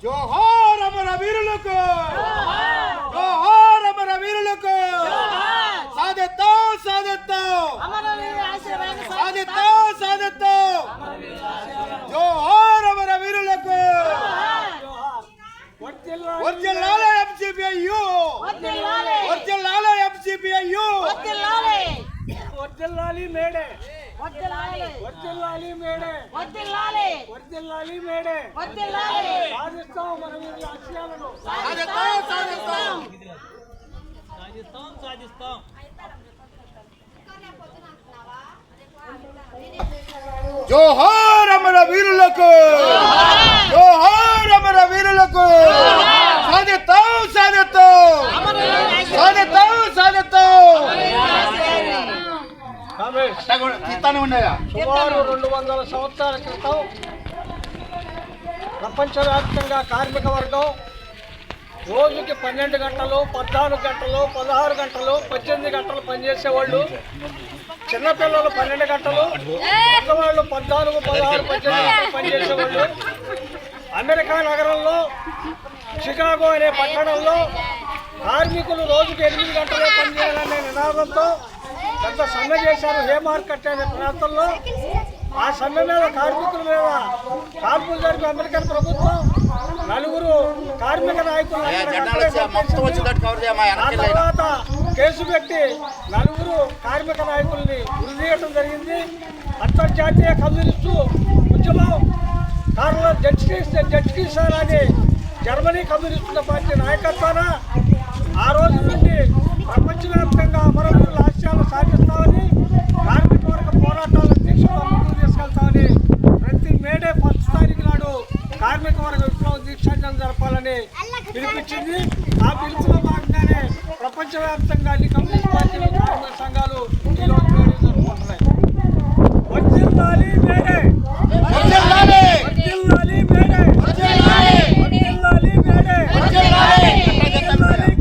జోహార్ అమర వీరులకు, జోహార్ అమర వీరులకు. సాధిద్దాం సాధిద్దాం సాధిద్దాం సాధిద్దాం. జోహార్ అమర వీరులకు. వర్ధిల్లాలి ఎంసీపీఐయు, వర్ధిల్లాలి ఎంసీపీఐయు. వర్ధిల్లాలి మేడే, వర్ధిల్లాలి మేడే, వర్ధిల్లాలి మేడే. సాధిస్తాం మన వీరుల ఆశయాలను, సాధిద్దాం సాధిద్దాం. జోహార్ అమర వీరులకు, జోహార్ అమర వీరులకు. సాధిద్దాం సాధిద్దాం సాధిద్దాం సాధిద్దాం. తీస్తానే ఉన్నాయా? సుమారు 200 సంవత్సరాల క్రితం ప్రపంచవ్యాప్తంగా కార్మిక వర్గం రోజుకి 12 గంటలు, 14 గంటలు, 16 గంటలు, 18 గంటలు పనిచేసేవాళ్ళు. చిన్నపిల్లలు 12 గంటలు, పెద్దవాళ్ళు 14, 16, 18 గంటలు పనిచేసేవాళ్ళు. అమెరికా నగరంలో షికాగో అనే పట్టణంలో కార్మికులు రోజుకి 8 గంటలే పనిచేయాలనే నినాదంతో పెద్ద సమ్మె చేశారు. హే మార్కెట్ అనే ప్రాంతంలో ఆ సమ్మె మీద కార్మికుల మీద కాల్పులు జరిపి అమెరికన్ ప్రభుత్వం 4 కార్మిక నాయకులు తర్వాత కేసు పెట్టి 4 కార్మిక నాయకుల్ని ఉరిదీయటం జరిగింది. అంతర్జాతీయ కమ్యూనిస్టు ఉద్యమం కార్ల్ జడ్స్కిసాన్ అనే జర్మనీ కమ్యూనిస్టుల పార్టీ నాయకత్వాన ఆ రోజు నుండి ప్రపంచవ్యాప్తంగా అమరవీరుల ఆశయాలు సాధిస్తామని, కార్మిక వర్గ పోరాటాలను దీక్షలో ముందుకు తీసుకెళ్తామని ప్రతి మేడే 1 తారీఖు నాడు కార్మిక వర్గ విప్లవ దీక్షాంజలి జరపాలని పిలిపించింది. ఆ పిలుపులో భాగంగానే ప్రపంచవ్యాప్తంగా అన్ని కమ్యూనిస్ట్ పార్టీలు, కార్మిక సంఘాలు ఈరోజు మేడే జరుపుకుంటున్నాయి. వర్ధిల్లాలి మేడే, వర్ధిల్లాలి మేడే, వర్ధిల్లాలి మేడే.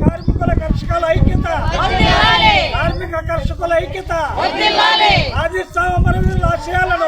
కార్మికుల కర్షకుల ఐక్యత, కార్మిక కర్షకుల ఐక్యత. సాధిస్తాం అమరవీరుల ఆశయాలను.